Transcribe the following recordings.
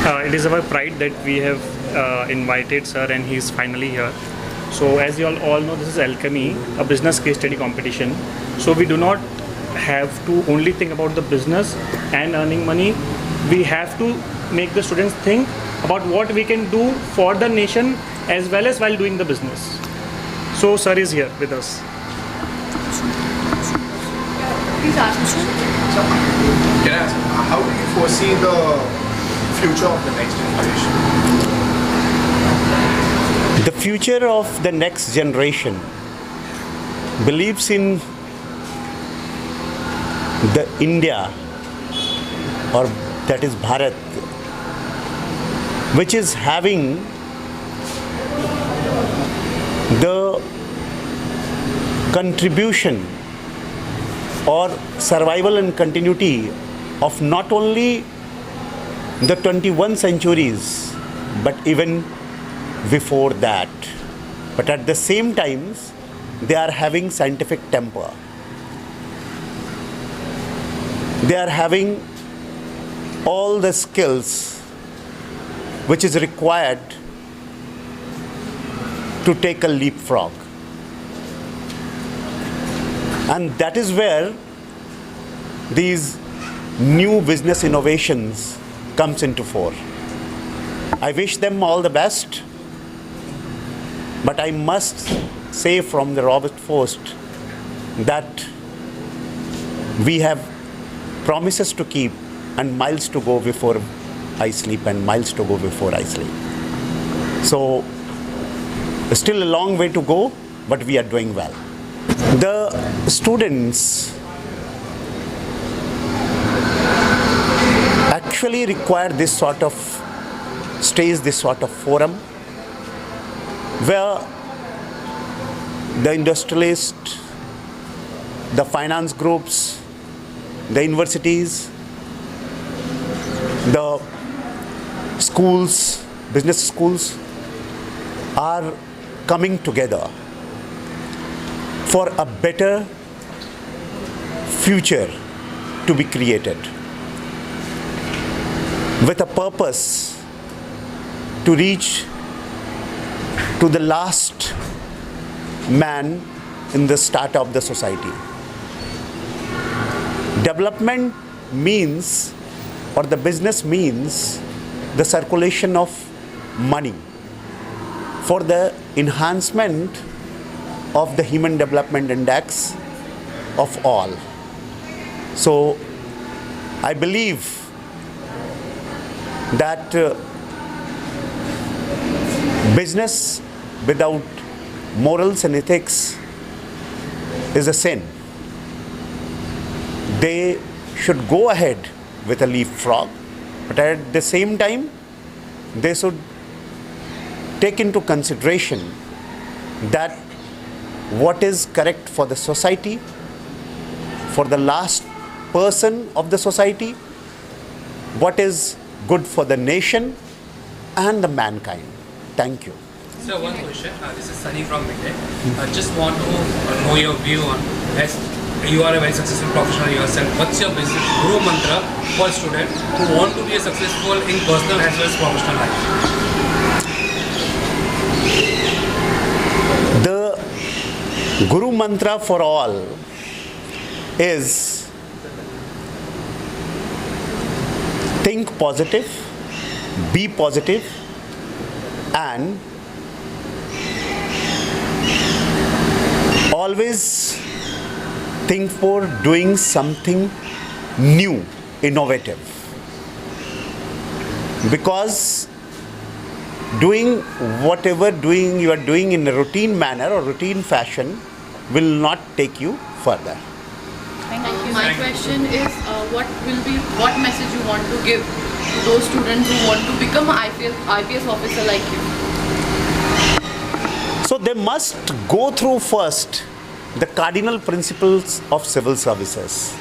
It is our pride that we have invited sir and he is finally here. So as you all know, this is Alchemy, a business case study competition. So we do not have to only think about the business and earning money. We have to make the students think about what we can do for the nation as well as while doing the business. So sir is here with us. Please ask me. Can I ask, how do you foresee the future of the next generation? The future of the next generation believes in the India, or that is Bharat, which is having the contribution or survival and continuity of not only the 21 centuries but even before that. But at the same time, they are having scientific temper. They are having all the skills which is required to take a leapfrog. And that is where these new business innovations comes into fore. I wish them all the best, but I must say from the Robert Frost that we have promises to keep and miles to go before I sleep and miles to go before I sleep. So still a long way to go, but we are doing well. The students actually require this sort of stage, this sort of forum where the industrialists, the finance groups, the universities, the schools, business schools are coming together for a better future to be created with a purpose to reach to the last man in the start of the society. Development means, or the business means, the circulation of money for the enhancement of the Human Development Index of all. So I believe that business without morals and ethics is a sin. They should go ahead with a leapfrog, but at the same time, they should take into consideration that what is correct for the society, for the last person of the society, what is good for the nation and the mankind. Thank you. So one question, this is Sunny from Mumbai. I just want to know your view on, as you are a very successful professional yourself, what's your business guru mantra for students who want to be successful in personal as well as professional life? The guru mantra for all is think positive, be positive, and always think for doing something new, innovative. Because doing whatever you are doing in a routine manner or routine fashion will not take you further. Thank you. My question is, what message you want to give to those students who want to become an IPS officer like you? So they must go through first the cardinal principles of civil services.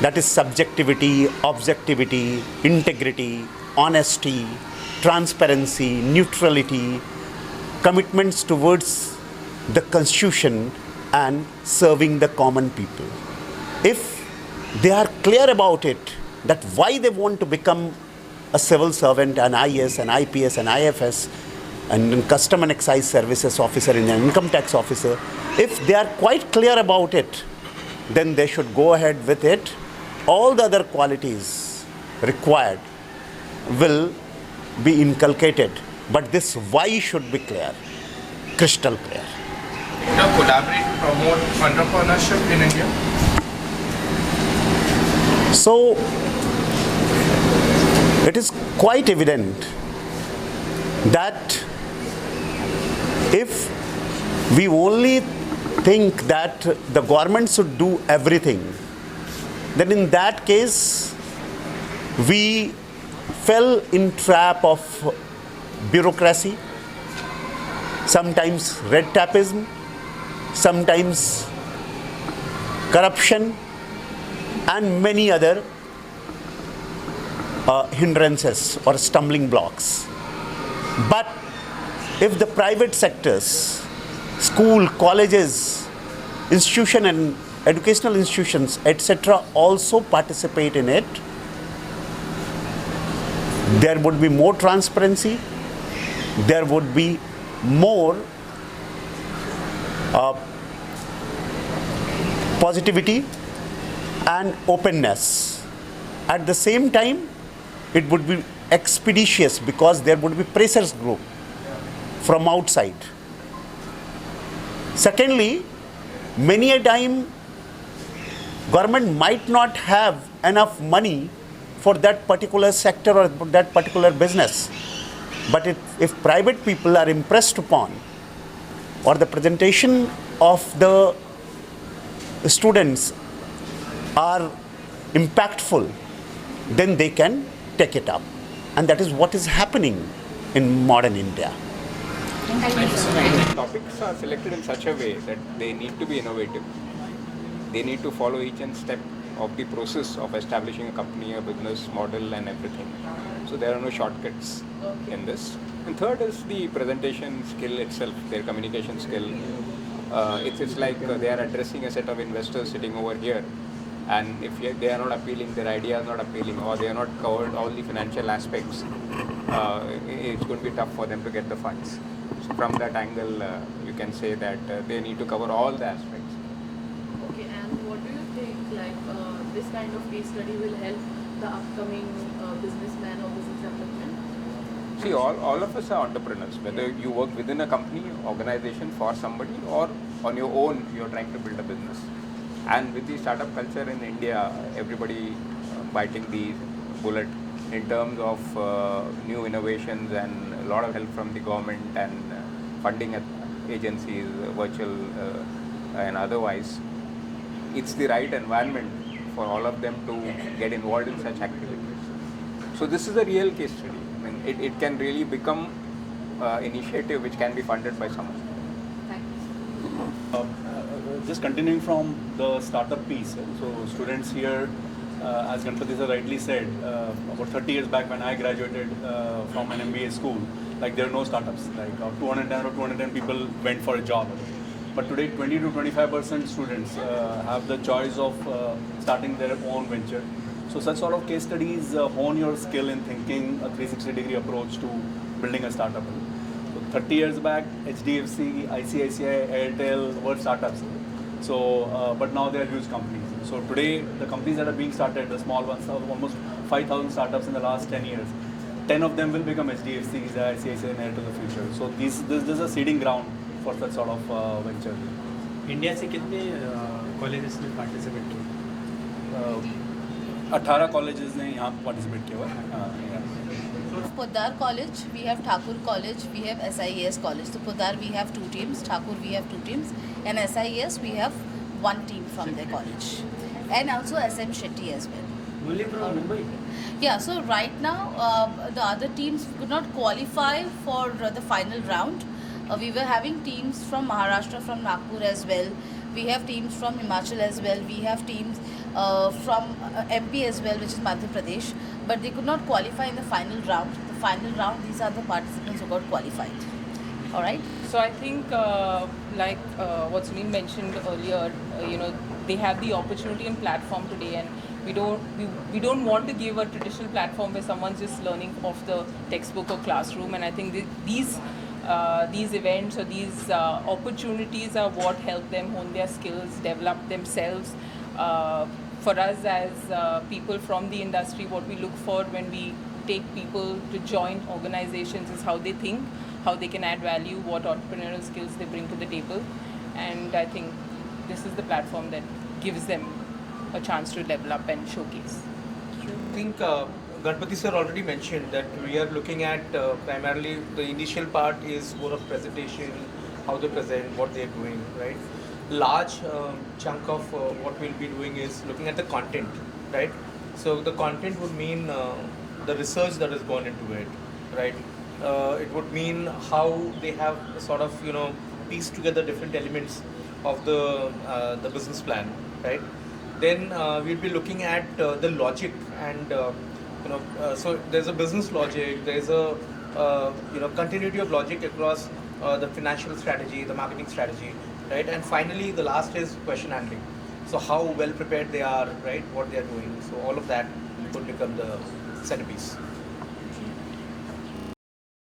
That is subjectivity, objectivity, integrity, honesty, transparency, neutrality, commitments towards the constitution and serving the common people. If they are clear about it, that why they want to become a civil servant, an IS, an IPS, an IFS, and a custom and excise services officer, and an income tax officer, if they are quite clear about it, then they should go ahead with it. All the other qualities required will be inculcated, but this why should be clear, crystal clear. Collaborate to promote entrepreneurship in India? So, it is quite evident that if we only think that the government should do everything, then in that case, we fell in trap of bureaucracy, sometimes red tapeism, sometimes corruption, and many other hindrances or stumbling blocks. But if the private sectors, school, colleges, institution and educational institutions, etc., also participate in it, there would be more transparency, there would be more positivity and openness. At the same time, it would be expeditious because there would be pressures group from outside. Secondly, many a time government might not have enough money for that particular sector or that particular business. But if private people are impressed upon, or the presentation of the students are impactful, then they can take it up. And that is what is happening in modern India. Topics are selected in such a way that they need to be innovative. They need to follow each and step of the process of establishing a company, a business model and everything. So there are no shortcuts in this. And third is the presentation skill itself, their communication skill. It's like they are addressing a set of investors sitting over here, and if they are not appealing, their idea is not appealing, or they are not covered all the financial aspects, it's going to be tough for them to get the funds. So from that angle, you can say that they need to cover all the aspects. Okay, and what do you think, like, this kind of case study will help the upcoming businessman or business development? See, all of us are entrepreneurs, whether you work within a company, organization, for somebody, or on your own, you're trying to build a business. And with the startup culture in India, everybody biting the bullet in terms of new innovations and a lot of help from the government and funding agencies, virtual and otherwise. It's the right environment for all of them to get involved in such activities. So this is a real case study. I mean, it can really become initiative which can be funded by someone. Just continuing from the startup piece, so students here, as Ganpati sir rightly said, about 30 years back when I graduated from an MBA school, like there are no startups, like 210 people went for a job. But today 20 to 25% students have the choice of starting their own venture. So such sort of case studies hone your skill in thinking a 360-degree approach to building a startup. So 30 years back, HDFC, ICICI, Airtel were startups. So, but now they are huge companies. So today, the companies that are being started, the small ones, have almost 5,000 startups in the last 10 years. 10 of them will become HDFCs, ICICI, and Airtel in the future. So this is a seeding ground for such sort of venture. India से कितने colleges ने participate किए? 18 colleges ने यहाँ participate किया हुआ है. Podar College, we have Thakur College, we have SIES College. So Podar we have 2 teams, Thakur we have 2 teams, and SIES we have 1 team from their college, and also SM Shetty as well. Only from Mumbai? Yeah, so right now the other teams could not qualify for the final round. We were having teams from Maharashtra, from Nagpur as well. We have teams from Himachal as well. We have teams from MP as well, which is Madhya Pradesh. But they could not qualify in the final round. The final round, these are the participants who got qualified. All right? So I think, like what Sunil mentioned earlier, they have the opportunity and platform today, and we don't want to give a traditional platform where someone's just learning off the textbook or classroom. And I think these events or these opportunities are what help them hone their skills, develop themselves. For us as people from the industry, what we look for when we take people to join organizations is how they think, how they can add value, what entrepreneurial skills they bring to the table. And I think this is the platform that gives them a chance to level up and showcase. I think Ganpati sir already mentioned that we are looking at primarily the initial part is more of presentation, how they present, what they are doing, right? Large chunk of what we'll be doing is looking at the content, right? So the content would mean the research that has gone into it, right? It would mean how they have sort of pieced together different elements of the business plan, right? Then we'll be looking at the logic and so there's a business logic, there's a continuity of logic across the financial strategy, the marketing strategy, right? And finally, the last is question handling. So how well prepared they are, right? What they are doing. So all of that would become the centerpiece.